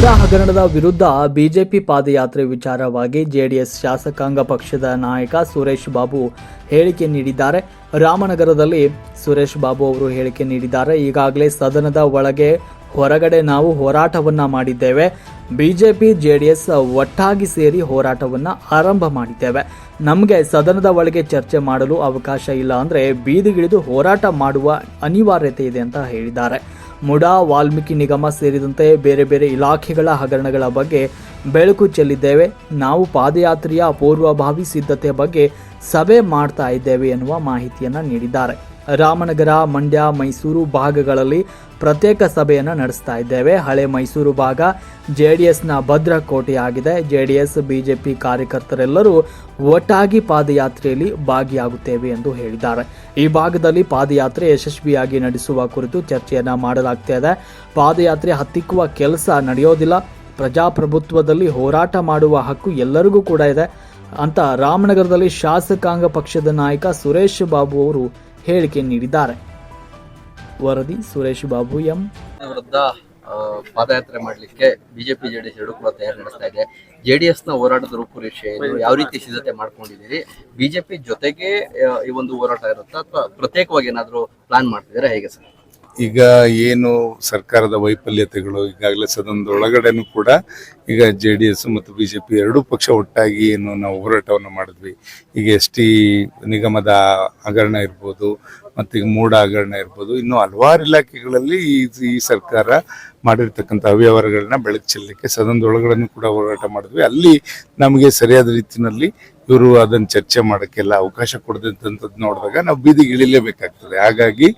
ಮುಡಾ ಹಗರಣದ ವಿರುದ್ಧ ಬಿಜೆಪಿ ಪಾದಯಾತ್ರೆ ವಿಚಾರವಾಗಿ ಜೆಡಿಎಸ್ ಶಾಸಕಾಂಗ ಪಕ್ಷದ ನಾಯಕ ಸುರೇಶ್ ಬಾಬು ಹೇಳಿಕೆ ನೀಡಿದ್ದಾರೆ. ರಾಮನಗರದಲ್ಲಿ ಸುರೇಶ್ ಬಾಬು ಅವರು ಹೇಳಿಕೆ ನೀಡಿದ್ದಾರೆ. ಈಗಾಗಲೇ ಸದನದ ಒಳಗೆ ಹೊರಗಡೆ ನಾವು ಹೋರಾಟವನ್ನ ಮಾಡಿದ್ದೇವೆ. ಬಿಜೆಪಿ ಜೆಡಿಎಸ್ ಒಟ್ಟಾಗಿ ಸೇರಿ ಹೋರಾಟವನ್ನ ಆರಂಭ ಮಾಡಿದ್ದೇವೆ. ನಮಗೆ ಸದನದ ಒಳಗೆ ಚರ್ಚೆ ಮಾಡಲು ಅವಕಾಶ ಇಲ್ಲ ಅಂದ್ರೆ ಬೀದಿಗಿಳಿದು ಹೋರಾಟ ಮಾಡುವ ಅನಿವಾರ್ಯತೆ ಇದೆ ಅಂತ ಹೇಳಿದ್ದಾರೆ. ಮುಡಾ, ವಾಲ್ಮೀಕಿ ನಿಗಮ ಸೇರಿದಂತೆ ಬೇರೆ ಬೇರೆ ಇಲಾಖೆಗಳ ಹಗರಣಗಳ ಬಗ್ಗೆ ಬೆಳಕು ಚೆಲ್ಲಿದ್ದೇವೆ. ನಾವು ಪಾದಯಾತ್ರೆಯ ಪೂರ್ವಭಾವಿ ಸಿದ್ಧತೆ ಬಗ್ಗೆ ಸಭೆ ಮಾಡ್ತಾ ಇದ್ದೇವೆ ಎನ್ನುವ ಮಾಹಿತಿಯನ್ನು ನೀಡಿದ್ದಾರೆ. ರಾಮನಗರ, ಮಂಡ್ಯ, ಮೈಸೂರು ಭಾಗಗಳಲ್ಲಿ ಪ್ರತ್ಯೇಕ ಸಭೆಯನ್ನು ನಡೆಸ್ತಾ ಇದ್ದೇವೆ. ಹಳೆ ಮೈಸೂರು ಭಾಗ ಜೆಡಿಎಸ್ನ ಭದ್ರಕೋಟೆಯಾಗಿದೆ. ಜೆಡಿಎಸ್ ಬಿಜೆಪಿ ಕಾರ್ಯಕರ್ತರೆಲ್ಲರೂ ಒಟ್ಟಾಗಿ ಪಾದಯಾತ್ರೆಯಲ್ಲಿ ಭಾಗಿಯಾಗುತ್ತೇವೆ ಎಂದು ಹೇಳಿದ್ದಾರೆ. ಈ ಭಾಗದಲ್ಲಿ ಪಾದಯಾತ್ರೆ ಯಶಸ್ವಿಯಾಗಿ ನಡೆಸುವ ಕುರಿತು ಚರ್ಚೆಯನ್ನ ಮಾಡಲಾಗ್ತಾ ಇದೆ. ಪಾದಯಾತ್ರೆ ಹತ್ತಿಕ್ಕುವ ಕೆಲಸ ನಡೆಯೋದಿಲ್ಲ. ಪ್ರಜಾಪ್ರಭುತ್ವದಲ್ಲಿ ಹೋರಾಟ ಮಾಡುವ ಹಕ್ಕು ಎಲ್ಲರಿಗೂ ಕೂಡ ಇದೆ ಅಂತ ರಾಮನಗರದಲ್ಲಿ ಶಾಸಕಾಂಗ ಪಕ್ಷದ ನಾಯಕ ಸುರೇಶ್ ಬಾಬು ಅವರು ಹೇಳಿಕೆ ನೀಡಿದ್ದಾರೆ. ವರದಿ ಸುರೇಶ್ ಬಾಬು ಎಂ. ವಿರುದ್ಧ ಪಾದಯಾತ್ರೆ ಮಾಡಲಿಕ್ಕೆ ಬಿಜೆಪಿ ಜೆಡಿಎಸ್ ಎರಡೂ ಕೂಡ ತಯಾರಿ ನಡೆಸ್ತಾ ಇದೆ. ಜೆಡಿಎಸ್ ನ ಹೋರಾಟದ ರೂಪುರೇಷೆ ಯಾವ ರೀತಿ ಸಿದ್ಧತೆ ಮಾಡ್ಕೊಂಡಿದ್ದೀರಿ? ಬಿಜೆಪಿ ಜೊತೆಗೆ ಈ ಒಂದು ಹೋರಾಟ ಇರುತ್ತಾ ಅಥವಾ ಪ್ರತ್ಯೇಕವಾಗಿ ಏನಾದರೂ ಪ್ಲಾನ್ ಮಾಡ್ತಿದ್ದೀರಾ, ಹೇಗೆ ಸರ್? ಈಗ ಏನು ಸರ್ಕಾರದ ವೈಫಲ್ಯತೆಗಳು ಈಗಾಗಲೇ ಸದನದ ಒಳಗಡೆನೂ ಕೂಡ ಈಗ ಜೆಡಿಎಸ್ ಮತ್ತು ಬಿಜೆಪಿ ಎರಡೂ ಪಕ್ಷ ಒಟ್ಟಾಗಿ ಏನು ನಾವು ಹೋರಾಟವನ್ನು ಮಾಡಿದ್ವಿ. ಈಗ ST ನಿಗಮದ ಹಗರಣ ಇರ್ಬೋದು, ಮತ್ತು ಈಗ ಮೂಡ ಹಗರಣ ಇರ್ಬೋದು, ಇನ್ನು ಹಲವಾರು ಇಲಾಖೆಗಳಲ್ಲಿ ಈ ಸರ್ಕಾರ ಮಾಡಿರ್ತಕ್ಕಂಥ ಅವ್ಯವಹಾರಗಳನ್ನ ಬೆಳಕು ಚೆಲ್ಲಲಿಕ್ಕೆ ಸದನದೊಳಗಡೆನೂ ಕೂಡ ಹೋರಾಟ ಮಾಡಿದ್ವಿ. ಅಲ್ಲಿ ನಮಗೆ ಸರಿಯಾದ ರೀತಿಯಲ್ಲಿ ಇವರು ಅದನ್ನು ಚರ್ಚೆ ಮಾಡೋಕ್ಕೆಲ್ಲ ಅವಕಾಶ ಕೊಡದಂಥದ್ದು ನೋಡಿದಾಗ ನಾವು ಬೀದಿಗೆ ಇಳಿಲೇಬೇಕಾಗ್ತದೆ. ಹಾಗಾಗಿ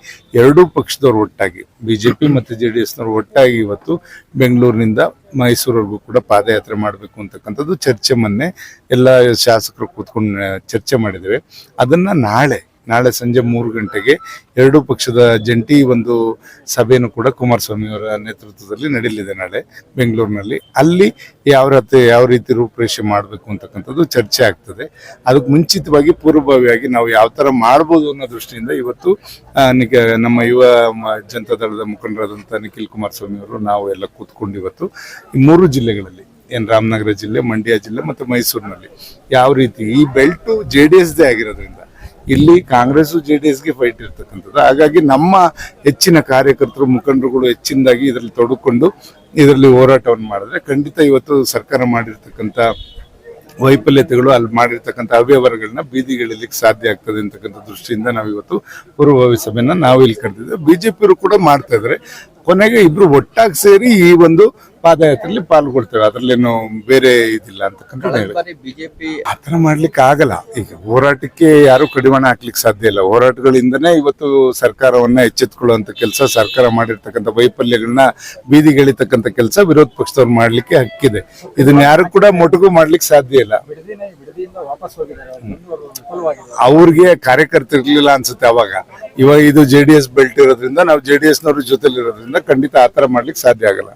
ಎರಡೂ ಪಕ್ಷದವ್ರು ಒಟ್ಟಾಗಿ ಬಿಜೆಪಿ ಮತ್ತು ಜೆಡಿಎಸ್ನವ್ರು ಒಟ್ಟಾಗಿ ಇವತ್ತು ಬೆಂಗಳೂರಿನಿಂದ ಮೈಸೂರಿವರೆಗೂ ಕೂಡ ಪಾದಯಾತ್ರೆ ಮಾಡಬೇಕು ಅಂತಕ್ಕಂಥದ್ದು ಚರ್ಚೆ ಮೊನ್ನೆ ಎಲ್ಲ ಶಾಸಕರು ಕೂತ್ಕೊಂಡು ಚರ್ಚೆ ಮಾಡಿದ್ದೇವೆ. ಅದನ್ನು ನಾಳೆ ಸಂಜೆ 3 ಗಂಟೆಗೆ ಎರಡೂ ಪಕ್ಷದ ಜಂಟಿ ಒಂದು ಸಭೆಯನ್ನು ಕೂಡ ಕುಮಾರಸ್ವಾಮಿ ಅವರ ನೇತೃತ್ವದಲ್ಲಿ ನಡೆಯಲಿದೆ ನಾಳೆ ಬೆಂಗಳೂರಿನಲ್ಲಿ. ಅಲ್ಲಿ ಯಾವ ರೀತಿ ರೂಪುರೇಷೆ ಮಾಡಬೇಕು ಅಂತಕ್ಕಂಥದ್ದು ಚರ್ಚೆ ಆಗ್ತದೆ. ಅದಕ್ಕೆ ಮುಂಚಿತವಾಗಿ ಪೂರ್ವಭಾವಿಯಾಗಿ ನಾವು ಯಾವ ಥರ ಮಾಡ್ಬೋದು ಅನ್ನೋ ದೃಷ್ಟಿಯಿಂದ ಇವತ್ತು ನಮ್ಮ ಯುವ ಜನತಾ ದಳದ ಮುಖಂಡರಾದಂಥ ನಿಖಿಲ್ ಕುಮಾರಸ್ವಾಮಿ ಅವರು ನಾವು ಎಲ್ಲ ಕೂತ್ಕೊಂಡು ಇವತ್ತು ಈ 3 ಜಿಲ್ಲೆಗಳಲ್ಲಿ ರಾಮನಗರ ಜಿಲ್ಲೆ, ಮಂಡ್ಯ ಜಿಲ್ಲೆ ಮತ್ತು ಮೈಸೂರಿನಲ್ಲಿ ಯಾವ ರೀತಿ ಈ ಬೆಲ್ಟು JDSದೇ ಆಗಿರೋದ್ರಿಂದ ಇಲ್ಲಿ ಕಾಂಗ್ರೆಸ್ JDSಗೆ ಫೈಟ್ ಇರ್ತಕ್ಕಂಥದ್ದು. ಹಾಗಾಗಿ ನಮ್ಮ ಹೆಚ್ಚಿನ ಕಾರ್ಯಕರ್ತರು, ಮುಖಂಡರುಗಳು ಹೆಚ್ಚಿನದಾಗಿ ಇದರಲ್ಲಿ ತೊಡಕೊಂಡು ಇದರಲ್ಲಿ ಹೋರಾಟವನ್ನು ಮಾಡಿದ್ರೆ ಖಂಡಿತ ಇವತ್ತು ಸರ್ಕಾರ ಮಾಡಿರ್ತಕ್ಕಂಥ ವೈಫಲ್ಯತೆಗಳು, ಅಲ್ಲಿ ಮಾಡಿರ್ತಕ್ಕಂಥ ಅವ್ಯವಹಾರಗಳನ್ನ ಬೀದಿಗಿಳಿಲಿಕ್ಕೆ ಸಾಧ್ಯ ಆಗ್ತದೆ ಅಂತಕ್ಕಂಥ ದೃಷ್ಟಿಯಿಂದ ನಾವು ಇವತ್ತು ಪೂರ್ವಭಾವಿ ಸಭೆಯನ್ನ ನಾವು ಇಲ್ಲಿ ಕರೆದಿದ್ದೇವೆ. ಬಿಜೆಪಿಯವರು ಕೂಡ ಮಾಡ್ತಾ ಇದ್ದಾರೆ. ಕೊನೆಗೆ ಇಬ್ರು ಒಟ್ಟಾಗಿ ಸೇರಿ ಈ ಒಂದು ಪಾದಯಾತ್ರೆಯಲ್ಲಿ ಪಾಲ್ಗೊಳ್ತೇವೆ. ಅದ್ರಲ್ಲೇನು ಬೇರೆ ಇದಿಲ್ಲ ಅಂತಕ್ಕಂಥ ಬಿಜೆಪಿ ಆತರ ಮಾಡ್ಲಿಕ್ಕೆ ಆಗಲ್ಲ. ಈಗ ಹೋರಾಟಕ್ಕೆ ಯಾರು ಕಡಿವಾಣ ಹಾಕ್ಲಿಕ್ಕೆ ಸಾಧ್ಯ ಇಲ್ಲ. ಹೋರಾಟಗಳಿಂದನೇ ಇವತ್ತು ಸರ್ಕಾರವನ್ನ ಎಚ್ಚೆತ್ಕೊಳ್ಳುವಂತ ಕೆಲಸ, ಸರ್ಕಾರ ಮಾಡಿರ್ತಕ್ಕಂಥ ವೈಫಲ್ಯಗಳನ್ನ ಬೀದಿಗೆಳಿತಕ್ಕಂಥ ಕೆಲಸ ವಿರೋಧ ಪಕ್ಷದವ್ರು ಮಾಡ್ಲಿಕ್ಕೆ ಹಕ್ಕಿದೆ. ಇದನ್ನ ಯಾರು ಕೂಡ ಮೊಟಕು ಮಾಡ್ಲಿಕ್ಕೆ ಸಾಧ್ಯ ಇಲ್ಲ. ಅವ್ರಿಗೆ ಕಾರ್ಯಕರ್ತರು ಇರ್ಲಿಲ್ಲ ಅನ್ಸುತ್ತೆ ಅವಾಗ. ಇವಾಗ ಇದು JDS ಬೆಲ್ಟ್ ಇರೋದ್ರಿಂದ, ನಾವು JDSನವ್ರ ಜೊತೆಲಿರೋದ್ರಿಂದ ಖಂಡಿತ ಆತರ ಮಾಡ್ಲಿಕ್ಕೆ ಸಾಧ್ಯ ಆಗಲ್ಲ.